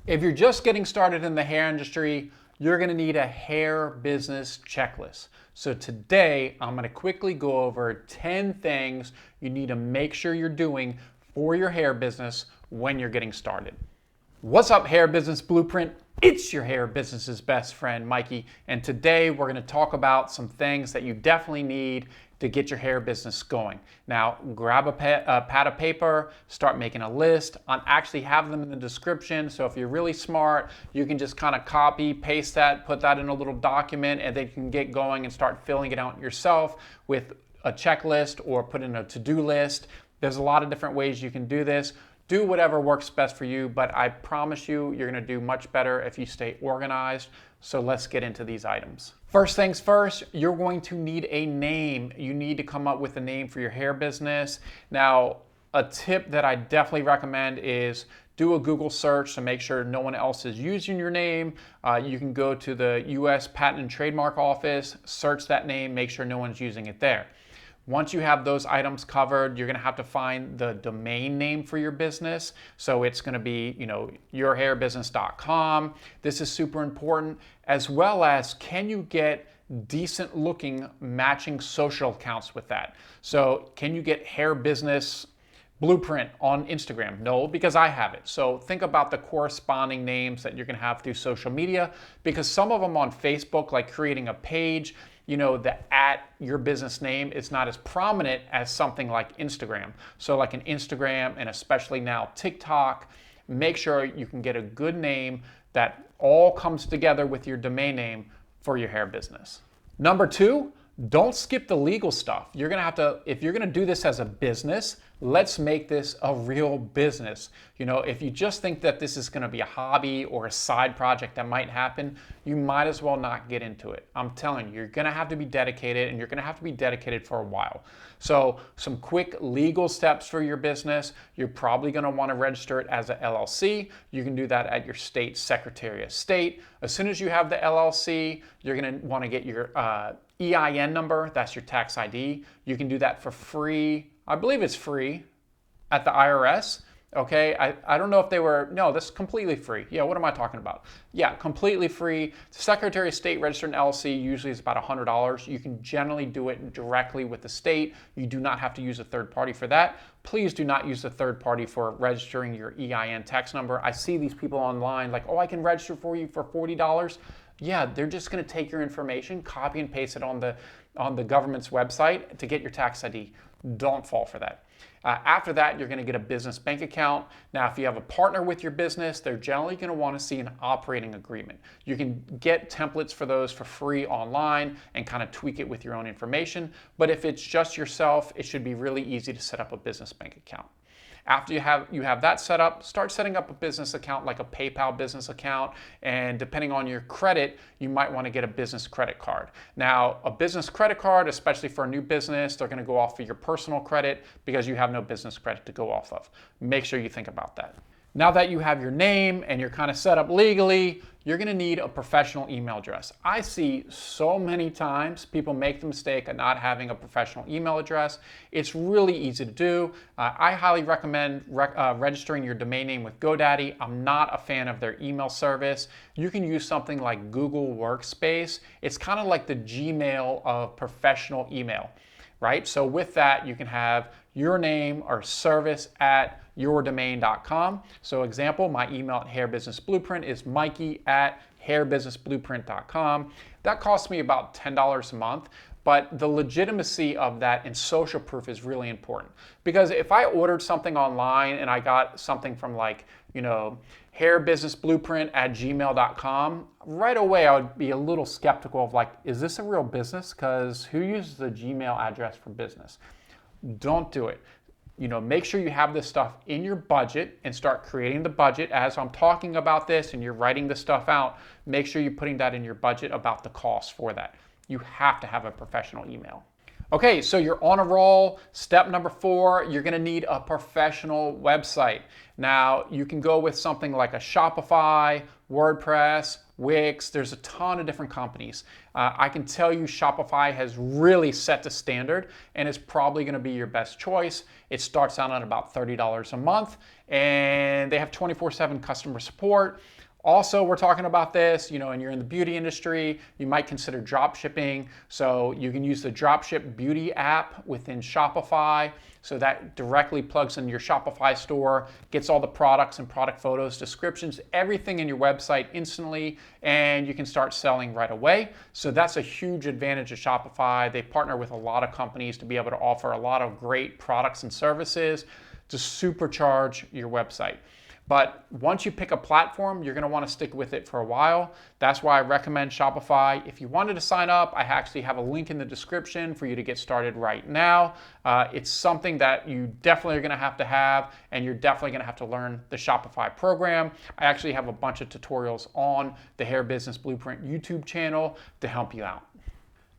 If you're just getting started in the hair industry, you're gonna need a hair business checklist. So today, I'm gonna quickly go over 10 things you need to make sure you're doing for your hair business when you're getting started. What's up, Hair Business Blueprint? It's your hair business's best friend, Mikey, and today we're going to talk about some things that you definitely need to get your hair business going. Now, grab a pad of paper, start making a list. I actually have them in the description, so if you're really smart, you can just kind of copy, paste that, put that in a little document, and then you can get going and start filling it out yourself with a checklist or put in a to-do list. There's a lot of different ways you can do this. Do whatever works best for you, but I promise you, you're gonna do much better if you stay organized. So let's get into these items. First things first, you're going to need a name. You need to come up with a name for your hair business. Now, a tip that I definitely recommend is do a Google search to make sure no one else is using your name. You can go to the US Patent and Trademark Office, search that name, make sure no one's using it there. Once you have those items covered, you're gonna have to find the domain name for your business. So it's gonna be, yourhairbusiness.com. This is super important, as well as can you get decent looking matching social accounts with that? So can you get Hair Business Blueprint on Instagram? No, because I have it. So think about the corresponding names that you're gonna have through social media, because some of them on Facebook, like creating a page, the at your business name is not as prominent as something like Instagram. So like an Instagram, and especially now TikTok, make sure you can get a good name that all comes together with your domain name for your hair business. Number two, don't skip the legal stuff. You're gonna have to, if you're gonna do this as a business, let's make this a real business. If you just think that this is gonna be a hobby or a side project that might happen, you might as well not get into it. I'm telling you, you're gonna have to be dedicated, and you're gonna have to be dedicated for a while. So some quick legal steps for your business. You're probably gonna wanna register it as a LLC. You can do that at your state Secretary of State. As soon as you have the LLC, you're gonna wanna get your EIN number, that's your tax ID. You can do that for free. I believe it's free at the IRS. Okay, I don't know if they were, no, that's completely free. Yeah, what am I talking about? Yeah, completely free. Secretary of State registered an LLC usually is about $100. You can generally do it directly with the state. You do not have to use a third party for that. Please do not use a third party for registering your EIN tax number. I see these people online like, oh, I can register for you for $40. Yeah, they're just gonna take your information, copy and paste it on the government's website to get your tax ID. Don't fall for that. After that, you're gonna get a business bank account. Now, if you have a partner with your business, they're generally gonna wanna see an operating agreement. You can get templates for those for free online and kind of tweak it with your own information. But if it's just yourself, it should be really easy to set up a business bank account. After you have that set up, start setting up a business account like a PayPal business account, and depending on your credit, you might want to get a business credit card. Now, a business credit card, especially for a new business, they're going to go off of your personal credit because you have no business credit to go off of. Make sure you think about that. Now that you have your name and you're kind of set up legally, you're gonna need a professional email address. I see so many times people make the mistake of not having a professional email address. It's really easy to do. I highly recommend registering your domain name with GoDaddy. I'm not a fan of their email service. You can use something like Google Workspace. It's kind of like the Gmail of professional email, right? So with that, you can have your name or service at yourdomain.com. So example, my email at Hair Business Blueprint is mikey@hairbusinessblueprint.com. That costs me about $10 a month, but the legitimacy of that and social proof is really important. Because if I ordered something online and I got something from like, hairbusinessblueprint@gmail.com, right away I would be a little skeptical of like, is this a real business? Because who uses a Gmail address for business? Don't do it. Make sure you have this stuff in your budget and start creating the budget. As I'm talking about this and you're writing the stuff out, make sure you're putting that in your budget about the cost for that. You have to have a professional email. Okay, so you're on a roll. Step number 4, you're gonna need a professional website. Now, you can go with something like a Shopify, WordPress, Wix. There's a ton of different companies. I can tell you Shopify has really set the standard and it's probably gonna be your best choice. It starts out at about $30 a month and they have 24/7 customer support. Also, we're talking about this, and you're in the beauty industry, you might consider drop shipping. So you can use the Dropship Beauty app within Shopify. So that directly plugs into your Shopify store, gets all the products and product photos, descriptions, everything in your website instantly, and you can start selling right away. So that's a huge advantage of Shopify. They partner with a lot of companies to be able to offer a lot of great products and services to supercharge your website. But once you pick a platform, you're going to want to stick with it for a while. That's why I recommend Shopify. If you wanted to sign up, I actually have a link in the description for you to get started right now. It's something that you definitely are going to have, and you're definitely going to have to learn the Shopify program. I actually have a bunch of tutorials on the Hair Business Blueprint YouTube channel to help you out.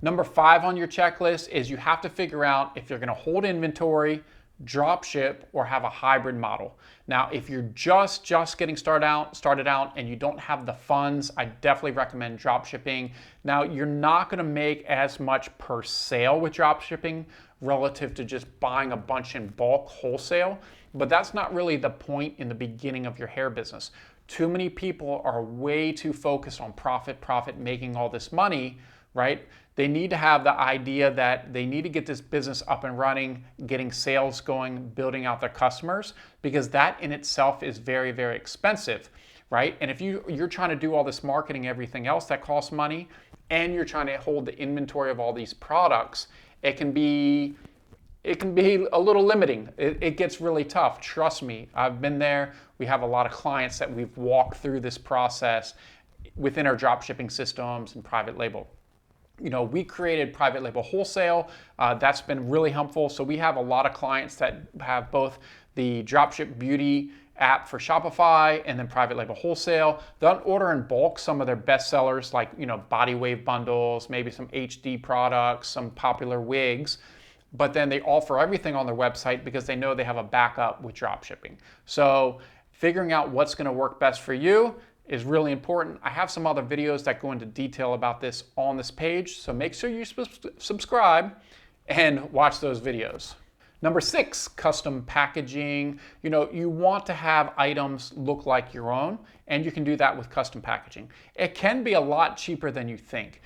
Number 5 on your checklist is you have to figure out if you're going to hold inventory, drop ship, or have a hybrid model. Now, if you're just getting started out and you don't have the funds, I definitely recommend drop shipping. Now, you're not going to make as much per sale with drop shipping relative to just buying a bunch in bulk wholesale, but that's not really the point in the beginning of your hair business. Too many people are way too focused on profit, making all this money, right? They need to have the idea that they need to get this business up and running, getting sales going, building out their customers, because that in itself is very, very expensive, right? And if you're trying to do all this marketing, everything else that costs money, and you're trying to hold the inventory of all these products, it can be a little limiting. It gets really tough. Trust me, I've been there. We have a lot of clients that we've walked through this process within our drop shipping systems and private label. We created private label wholesale. That's been really helpful. So we have a lot of clients that have both the Dropship Beauty app for Shopify and then private label wholesale. They'll order in bulk some of their best sellers like, body wave bundles, maybe some HD products, some popular wigs. But then they offer everything on their website because they know they have a backup with drop shipping. So figuring out what's going to work best for you is really important. I have some other videos that go into detail about this on this page, so make sure you subscribe and watch those videos. Number 6, custom packaging. You want to have items look like your own, and you can do that with custom packaging. It can be a lot cheaper than you think.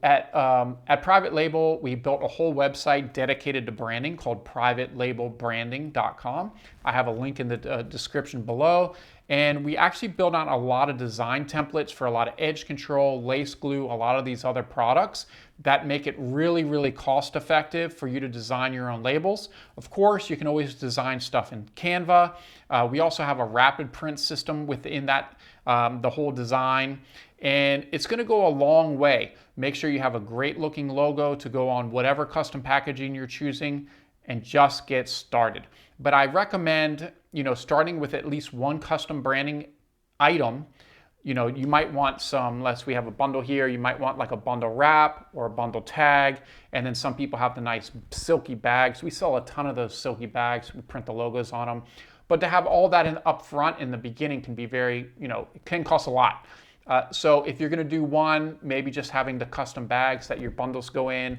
At Private Label, we built a whole website dedicated to branding called privatelabelbranding.com. I have a link in the description below. And we actually built out a lot of design templates for a lot of edge control, lace glue, a lot of these other products that make it really, really cost effective for you to design your own labels. Of course, you can always design stuff in Canva. We also have a rapid print system within that, the whole design. And it's going to go a long way. Make sure you have a great looking logo to go on whatever custom packaging you're choosing and just get started. But I recommend, starting with at least one custom branding item. You might want some, unless we have a bundle here, you might want like a bundle wrap or a bundle tag. And then some people have the nice silky bags. We sell a ton of those silky bags. We print the logos on them. But to have all that up front in the beginning can be very, it can cost a lot. So if you're going to do one, maybe just having the custom bags that your bundles go in,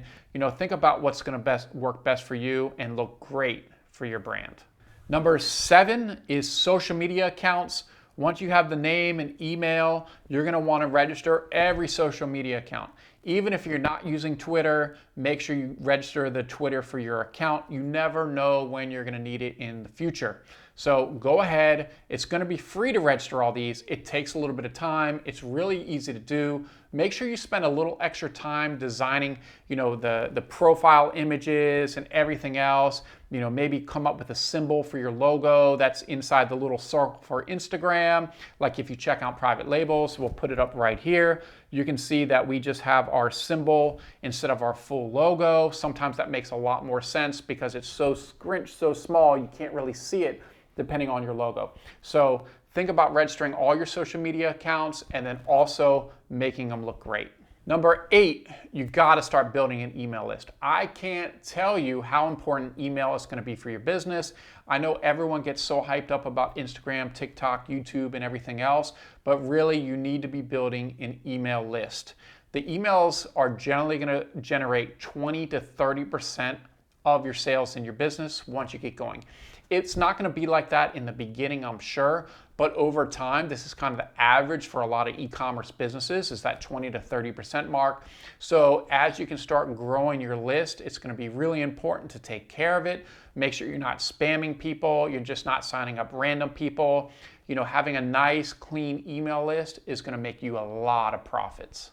think about what's going to work best for you and look great for your brand. Number 7 is social media accounts. Once you have the name and email, you're going to want to register every social media account. Even if you're not using Twitter, make sure you register the Twitter for your account. You never know when you're going to need it in the future. So go ahead. It's going to be free to register all these. It takes a little bit of time. It's really easy to do. Make sure you spend a little extra time designing, the profile images and everything else. Maybe come up with a symbol for your logo that's inside the little circle for Instagram. Like if you check out Private Labels, we'll put it up right here. You can see that we just have our symbol instead of our full logo. Sometimes that makes a lot more sense because it's so scrunched, so small, you can't really see it depending on your logo. So think about registering all your social media accounts and then also making them look great. Number 8, you got to start building an email list. I can't tell you how important email is going to be for your business. I know everyone gets so hyped up about Instagram, TikTok, YouTube, and everything else, but really you need to be building an email list. The emails are generally going to generate 20 to 30% of your sales in your business once you get going. It's not going to be like that in the beginning, I'm sure, but over time, this is kind of the average for a lot of e-commerce businesses, is that 20 to 30% mark. So as you can start growing your list, it's going to be really important to take care of it. Make sure you're not spamming people, you're just not signing up random people. You know, having a nice, clean email list is going to make you a lot of profits.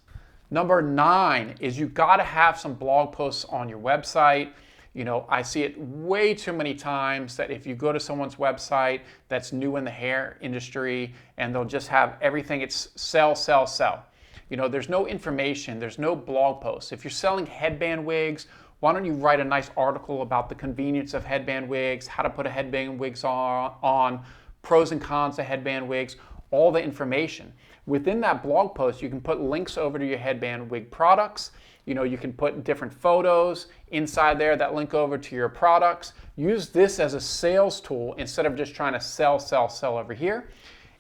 Number 9 is you got to have some blog posts on your website. You know, I see it way too many times that if you go to someone's website that's new in the hair industry and they'll just have everything, it's sell, sell, sell. You know, there's no information, there's no blog posts. If you're selling headband wigs, why don't you write a nice article about the convenience of headband wigs, how to put a headband wigs on, pros and cons of headband wigs, all the information. Within that blog post, you can put links over to your headband wig products. You know, you can put different photos inside there that link over to your products. Use this as a sales tool instead of just trying to sell, sell, sell over here.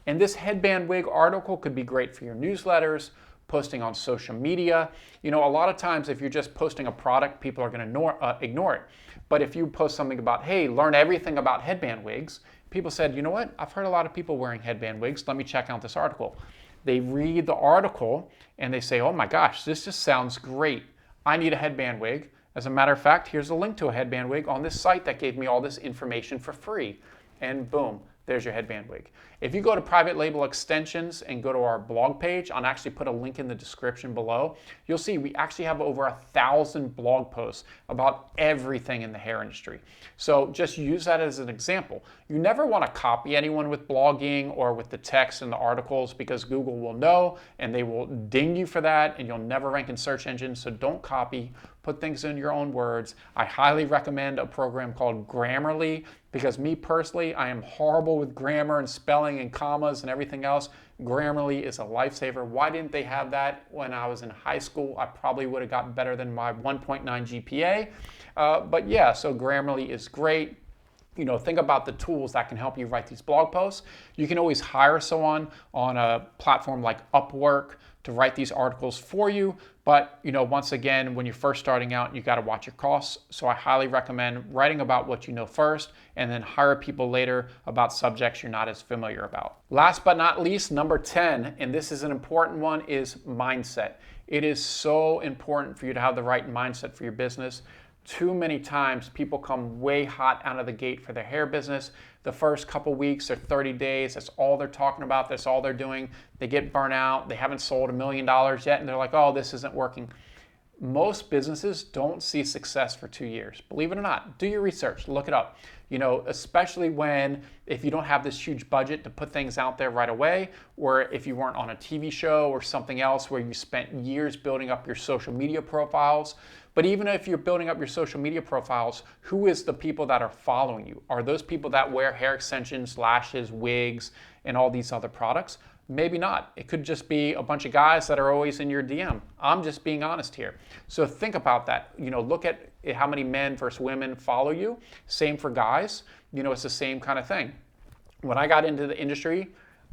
And this headband wig article could be great for your newsletters, posting on social media. You know, a lot of times if you're just posting a product, people are going to ignore it. But if you post something about, hey, learn everything about headband wigs, people said, you know what, I've heard a lot of people wearing headband wigs. Let me check out this article. They read the article and they say, oh my gosh, this just sounds great. I need a headband wig. As a matter of fact, here's a link to a headband wig on this site that gave me all this information for free. And boom, there's your headband wig. If you go to Private Label Extensions and go to our blog page, I'll actually put a link in the description below. You'll see we actually have over 1,000 blog posts about everything in the hair industry. So just use that as an example. You never want to copy anyone with blogging or with the text and the articles because Google will know and they will ding you for that and you'll never rank in search engines. So don't copy. Put things in your own words. I highly recommend a program called Grammarly because me personally, I am horrible with grammar and spelling and commas and everything else. Grammarly is a lifesaver. Why didn't they have that when I was in high school? I probably would have gotten better than my 1.9 GPA. But yeah, so Grammarly is great. You know, think about the tools that can help you write these blog posts. You can always hire someone on a platform like Upwork to write these articles for you. But, you know, once again, when you're first starting out, you got to watch your costs. So I highly recommend writing about what you know first and then hire people later about subjects you're not as familiar about. Last but not least, number 10, and this is an important one, is mindset. It is so important for you to have the right mindset for your business. Too many times people come way hot out of the gate for their hair business. The first couple weeks or 30 days, that's all they're talking about, that's all they're doing. They get burnt out, they haven't sold $1 million yet, and they're like, oh, this isn't working. Most businesses don't see success for 2 years. Believe it or not, do your research, look it up. You know, especially if you don't have this huge budget to put things out there right away, or if you weren't on a TV show or something else where you spent years building up your social media profiles. But even if you're building up your social media profiles, who is the people that are following you? Are those people that wear hair extensions, lashes, wigs, and all these other products? Maybe not. It could just be a bunch of guys that are always in your DM. I'm just being honest here. So think about that. You know, look at how many men versus women follow you. Same for guys. You know, it's the same kind of thing. When I got into the industry,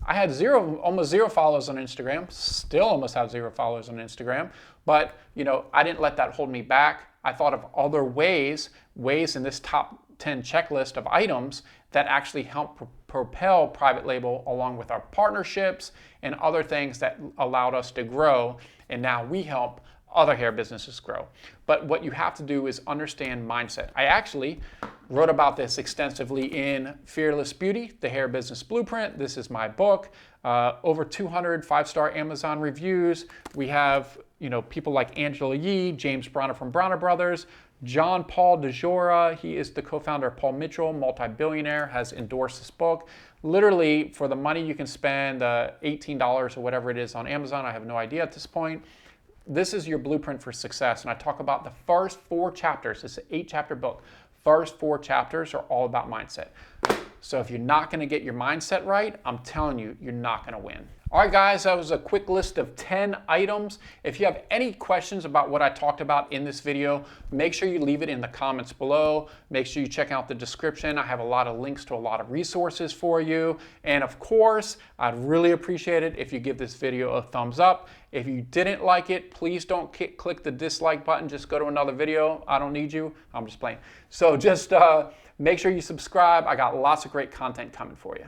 I had almost zero followers on Instagram, still almost have 0 followers on Instagram, but you know, I didn't let that hold me back. I thought of other ways in this top 10 checklist of items that actually help propel private label along with our partnerships and other things that allowed us to grow. And now we help other hair businesses grow. But what you have to do is understand mindset. I actually wrote about this extensively in Fearless Beauty, the Hair Business Blueprint. This is my book. Over 200 5-star Amazon reviews. We have, you know, people like Angela Yee, James Bronner from Bronner Brothers, John Paul DeJora. He is the co-founder of Paul Mitchell, multi-billionaire, has endorsed this book. Literally, for the money you can spend, $18 or whatever it is on Amazon, I have no idea at this point. This is your blueprint for success. And I talk about the first 4 chapters. It's an 8-chapter book. First 4 chapters are all about mindset. So if you're not going to get your mindset right, I'm telling you, you're not going to win. All right, guys, that was a quick list of 10 items. If you have any questions about what I talked about in this video, make sure you leave it in the comments below. Make sure you check out the description. I have a lot of links to a lot of resources for you. And of course, I'd really appreciate it if you give this video a thumbs up. If you didn't like it, please don't click the dislike button. Just go to another video. I don't need you. I'm just playing. So just make sure you subscribe. I got lots of great content coming for you.